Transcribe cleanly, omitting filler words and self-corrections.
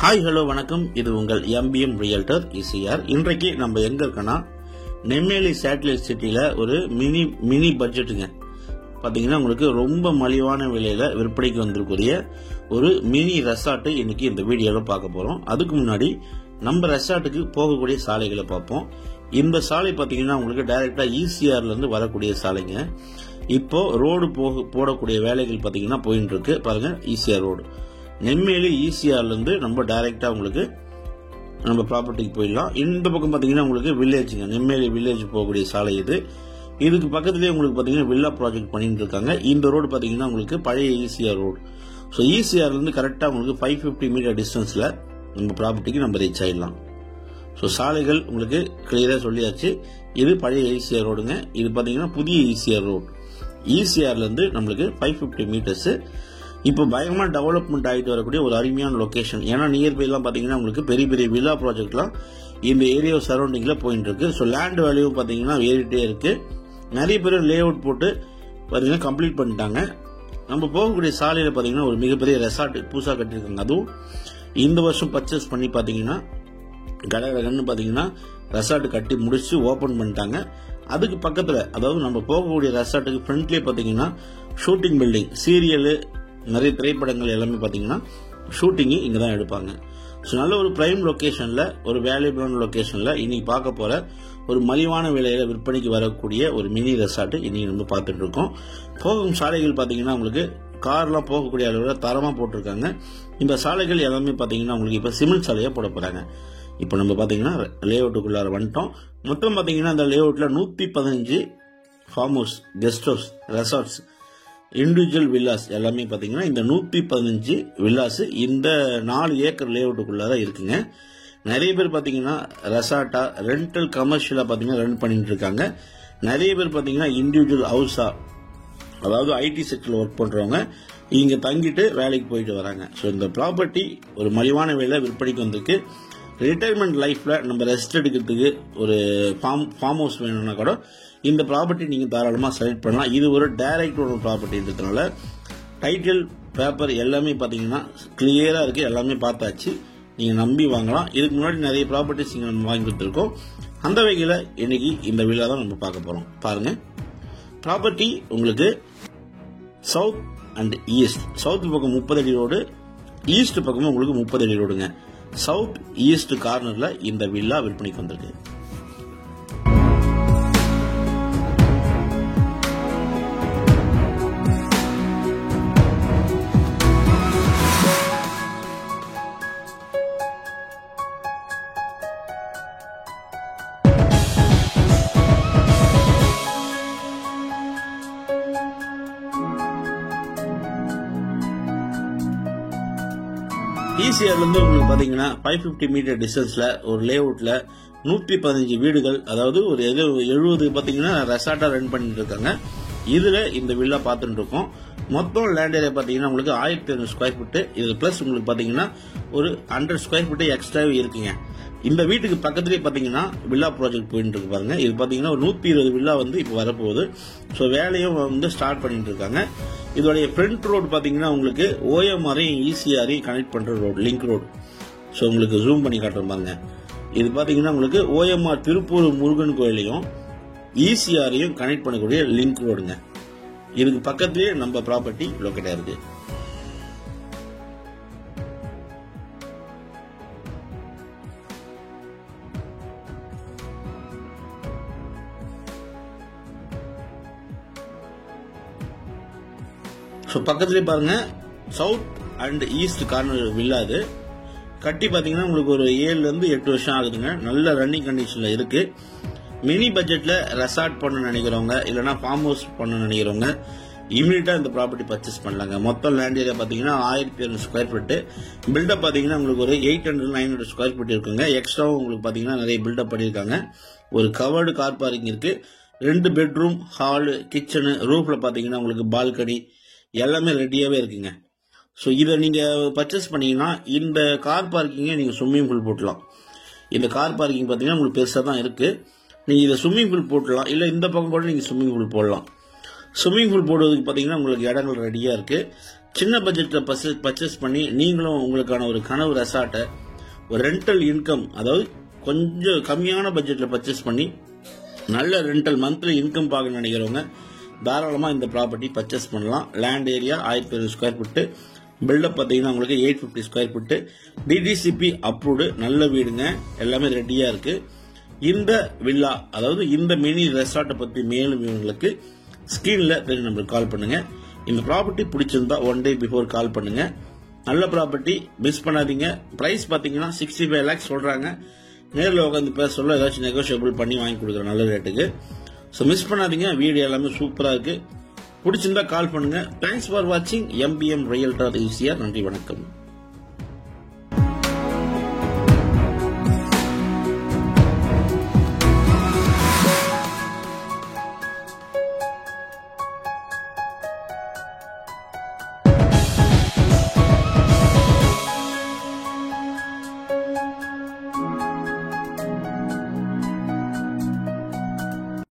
Hi hello வணக்கம். இது உங்கள் எம்பிஎம் ரியல்டர் இசிஆர். இன்றைக்கு நம்ம எங்க இருக்கோன்னா நெம்மேலி சேட்டலைட் சிட்டியில ஒரு மினி பட்ஜெட்டுங்க. பாத்தீங்கன்னா உங்களுக்கு ரொம்ப மலிவான விலையில விற்பனைக்கு வந்திருக்கூடிய ஒரு மினி ரெசார்ட் இன்னைக்கு இந்த வீடியோல பார்க்க போறோம். அதுக்கு முன்னாடி நம்ம ரெசார்ட்டுக்கு போகக்கூடிய சாலைகளை பார்ப்போம். இந்த சாலை பாத்தீங்கன்னா உங்களுக்கு டைரக்டா இசிஆர்ல இருந்து வரக்கூடிய சாலைங்க. இப்போ ரோடு போடக்கூடிய வேலைகள் பாத்தீங்கன்னா போயிட்டு இருக்கு. பாருங்க, இசிஆர் ரோடு நெம்மேலி இசிஆர்ல இருந்து நம்ம டைரக்டா உங்களுக்கு நம்ம ப்ராப்பர்ட்டிக்கு போயிடலாம். இந்த பக்கம் பாத்தீங்கன்னா உங்களுக்கு வில்லேஜுங்க, நெம்மேலி வில்லேஜ் போகக்கூடிய சாலை இது. இதுக்கு பக்கத்துலேயே உங்களுக்கு பாத்தீங்கன்னா வில்லா ப்ராஜெக்ட் பண்ணிட்டு இருக்காங்க. இந்த ரோடு பாத்தீங்கன்னா உங்களுக்கு பழைய இசிஆர் ரோடு. ஸோ இசிஆர்ல இருந்து கரெக்டா உங்களுக்கு 550 மீட்டர் டிஸ்டன்ஸ்ல நம்ம ப்ராப்பர்ட்டிக்கு நம்ம ரீச் ஆயிடலாம். ஸோ சாலைகள் உங்களுக்கு கிளியரா சொல்லியாச்சு. இது பழைய இசிஆர் ரோடுங்க. இது பாத்தீங்கன்னா புதிய இசிஆர் ரோடு. இசிஆர்ல இருந்து நம்மளுக்கு 550 மீட்டர்ஸ். இப்போ பயங்கரமா டெவலப்மெண்ட் ஆகிட்டு வரக்கூடிய ஒரு அருமையான லொகேஷன். ஏன்னா நியர்பை எல்லாம் பாத்தீங்கன்னா உங்களுக்கு பெரிய பெரிய வில்லா ப்ராஜெக்ட்லாம் இந்த ஏரியா சரௌண்டிங்ல போயிட்டு இருக்கு. ஸோ லேண்ட் வேல்யூ பாத்தீங்கன்னா ஏறிட்டே இருக்கு. நிறைய பேர் லே அவுட் போட்டு பாத்தீங்கன்னா கம்ப்ளீட் பண்ணிட்டாங்க. நம்ம போகக்கூடிய சாலையில பாத்தீங்கன்னா ஒரு மிகப்பெரிய ரெசார்ட் புதுசா கட்டிருக்காங்க. அதுவும் இந்த வருஷம் பர்ச்சேஸ் பண்ணி பாத்தீங்கன்னா கடகடன்னு பாத்தீங்கன்னா ரெசார்ட் கட்டி முடிச்சு ஓபன் பண்ணிட்டாங்க. அதுக்கு பக்கத்துல, அதாவது நம்ம போகக்கூடிய ரெசார்ட்டுக்கு ஃப்ரண்ட்லயே பாத்தீங்கன்னா ஷூட்டிங் பில்டிங், சீரியல், நிறைய திரைப்படங்கள் எல்லாமே பாத்தீங்கன்னா ஷூட்டிங் இங்க தான் எடுப்பாங்க. ஸோ நல்ல ஒரு பிரைம் லொகேஷன்ல, ஒரு வேல்யூபிளான லொகேஷன்ல இன்னைக்கு பார்க்க போற ஒரு மலிவான விலையில விற்பனைக்கு வரக்கூடிய ஒரு மினி ரெசார்ட் இன்னைக்கு நம்ம பார்த்துட்டு இருக்கோம். போகும் சாலைகள் பாத்தீங்கன்னா உங்களுக்கு கார்லாம் போகக்கூடிய அளவில் தரமா போட்டிருக்காங்க. இந்த சாலைகள் எல்லாமே பாத்தீங்கன்னா உங்களுக்கு இப்ப சிமெண்ட் சாலையா போட போறாங்க. இப்போ நம்ம பாத்தீங்கன்னா லே அவுட்டுக்குள்ளார வந்துட்டோம். மொத்தம் பாத்தீங்கன்னா அந்த லே அவுட்ல 115 farm house, guest house, resorts, individual villas எல்லாமே பாத்தீங்கன்னா இந்த 115 வில்லாஸ் இந்த 4 ஏக்கர் லே அவுட்டுக்குள்ளார இருக்குங்க. நிறைய பேர் பாத்தீங்கன்னா ரெசார்ட்டா, ரெண்டல், கமர்ஷியலா பாத்தீங்கன்னா ரன் பண்ணிட்டு இருக்காங்க. நிறைய பேர் பாத்தீங்கன்னா இண்டிவிஜுவல் ஹவுஸா, அதாவது ஐடி செக்டர்ல ஒர்க் பண்றவங்க இங்க தங்கிட்டு வேலைக்கு போயிட்டு வராங்க. ஸோ இந்த ப்ராப்பர்ட்டி ஒரு மலிவான விலை விற்பனைக்கு வந்திருக்கு. ரிட்டையர்மெண்ட் லைஃப்ல நம்ம ரெஸ்ட் எடுக்கிறதுக்கு ஒரு ஃபார்ம் ஹவுஸ் வேணும்னா கூட இந்த ப்ராப்பர்ட்டி நீங்க தாராளமா செலக்ட் பண்ணலாம். இது ஒரு டைரக்ட் ஒரு ப்ராப்பர்ட்டின்றதுனால டைட்டில் பேப்பர் எல்லாமே பாத்தீங்கன்னா கிளியரா இருக்கு. எல்லாமே பார்த்தாச்சு, நீங்க நம்பி வாங்கலாம். இதுக்கு முன்னாடி நிறைய ப்ராப்பர்ட்டிஸ் நம்ம வாங்கி கொடுத்துருக்கோம். அந்த வகையில இன்னைக்கு இந்த வில்லா தான் நம்ம பார்க்க போறோம். பாருங்க, ப்ராப்பர்ட்டி உங்களுக்கு சவுத் அண்ட் ஈஸ்ட். சவுத் பக்கம் 30 அடி ரோடு, ஈஸ்ட் பக்கமும் உங்களுக்கு 30 அடி ரோடுங்க. சவுத் ஈஸ்ட் கார்னர்ல இந்த வில்லா விற்பனைக்கு வந்திருக்கு. இசிஆர்ல இருந்து உங்களுக்கு பாத்தீங்கன்னா 550 மீட்டர் டிஸ்டன்ஸ்ல ஒரு லே அவுட்ல 115 வீடுகள், அதாவது ஒரு 70 பாத்தீங்கன்னா ரெசார்ட்டா ரன் பண்ணிட்டு இருக்காங்க. இதுல இந்த வில்லா பார்த்துட்டு இருக்கோம். மொத்தம் லேண்ட் ஏரியா பாத்தீங்கன்னா உங்களுக்கு 1200 ஸ்கொயர் ஃபீட். இது பிளஸ் உங்களுக்கு பாத்தீங்கன்னா ஒரு 100 ஸ்கொயர் ஃபீட் எக்ஸ்ட்ராவே இருக்குங்க. இந்த வீட்டுக்கு பக்கத்துலேயே பாத்தீங்கன்னா வில்லா ப்ராஜெக்ட் போயிட்டு இருக்கு. பாருங்க, இது பாத்தீங்கன்னா ஒரு 120 வில்லா வந்து இப்ப வரப்போகுது. ஸோ வேலையும் வந்து ஸ்டார்ட் பண்ணிட்டு இருக்காங்க. இதோடைய ஃப்ரண்ட் ரோடு பாத்தீங்கன்னா உங்களுக்கு ஓஎம்ஆரையும் இசிஆரையும் கனெக்ட் பண்ற ரோடு, லிங்க் ரோடு. ஸோ உங்களுக்கு ஜூம் பண்ணி காட்டுறோம் பாருங்க. இது பாத்தீங்கன்னா உங்களுக்கு ஓஎம்ஆர் திருப்பூர் முருகன் கோயிலையும் இசிஆரையும் கனெக்ட் பண்ணக்கூடிய லிங்க் ரோடுங்க. இதுக்கு பக்கத்திலேயே நம்ம ப்ராப்பர்ட்டி லொக்கேட் ஆயிருக்கு. ஸோ பக்கத்துலேயே பாருங்க, south and east corner villa. இது கட்டி பாத்தீங்கன்னா உங்களுக்கு ஒரு 7 இருந்து 8 வருஷம் ஆகுதுங்க. நல்ல ரன்னிங் கண்டிஷன்ல இருக்கு. மினி பட்ஜெட்ல ரெசார்ட் பண்ண நினைக்கிறவங்க, இல்லைன்னா ஃபார்ம் ஹவுஸ் பண்ண நினைக்கிறவங்க இமீடியட்டா இந்த ப்ராப்பர்ட்டி பர்ச்சேஸ் பண்ணலாங்க. மொத்தம் லேண்ட் ஏரியா பாத்தீங்கன்னா 1200 ஸ்கொயர் ஃபீட். பில்டப் பாத்தீங்கன்னா உங்களுக்கு ஒரு 800-900 ஸ்கொயர் ஃபீட் இருக்குங்க. எக்ஸ்ட்ராவும் உங்களுக்கு பாத்தீங்கன்னா நிறைய பில்டப் பண்ணிருக்காங்க. ஒரு கவர்டு கார் பார்க்கிங் இருக்கு. 2 பெட்ரூம், ஹால், கிச்சனு, ரூஃப்ல பாத்தீங்கன்னா உங்களுக்கு பால்கனி எல்லாமே ரெடியாவே இருக்குங்க. ஸோ இதை நீங்க பர்ச்சேஸ் பண்ணீங்கன்னா இந்த கார் பார்க்கிங்கை நீங்க ஸ்விம்மிங் பூல் போட்டலாம். இந்த கார் பார்க்கிங் பாத்தீங்கன்னா உங்களுக்கு பெருசா தான் இருக்கு. நீங்க இதை ஸ்விம்மிங் பூல் போட்டலாம், இல்ல இந்த பக்கம் கூட நீங்க ஸ்விம்மிங் பூல் போடலாம். ஸ்விம்மிங் பூல் போடுவதுக்கு பாத்தீங்கன்னா உங்களுக்கு இடங்கள் ரெடியா இருக்கு. சின்ன பட்ஜெட்டில் பர்ச்சேஸ் பண்ணி நீங்களும் உங்களுக்கான ஒரு கனவு ரெசார்ட்டை ஒரு ரெண்டல் இன்கம், அதாவது கொஞ்சம் கம்மியான பட்ஜெட்டில் பர்ச்சேஸ் பண்ணி நல்ல ரெண்டல் மந்த்லி இன்கம் பார்க்க நினைக்கிறவங்க தாராளமாக இந்த ப்ராப்பர்ட்டி பர்ச்சேஸ் பண்ணலாம். Land area 1200 square feet, built up பார்த்தீங்கன்னா உங்களுக்கு 850 ஸ்கொயர் ஃபீட்டு, டிடிசிபி அப்ரூவ்டு, நல்ல வீடுங்க, எல்லாமே ரெடியாக இருக்கு. இந்த வில்லா, அதாவது இந்த மினி ரெசார்ட்டை பற்றி மேலும் இவங்களுக்கு ஸ்கிரீன்ல தெரிஞ்ச நம்பருக்கு கால் பண்ணுங்க. இந்த ப்ராப்பர்ட்டி பிடிச்சிருந்தா 1 day பிஃபோர் கால் பண்ணுங்க. நல்ல ப்ராப்பர்ட்டி, மிஸ் பண்ணாதீங்க. பிரைஸ் பார்த்தீங்கன்னா 65 lakhs சொல்றாங்க. நேரில் உட்காந்து பேச சொல்ல ஏதாச்சும் நெகோஷியபிள் பண்ணி வாங்கி கொடுக்குற நல்ல ரேட்டுக்கு. ஸோ மிஸ் பண்ணாதீங்க. வீடியோ எல்லாமே சூப்பராக இருக்கு. பிடிச்சிருந்தா கால் பண்ணுங்க. தேங்க்ஸ் ஃபார் வாட்சிங். MBM ரியல்டர் ஈஸியா. நன்றி, வணக்கம்.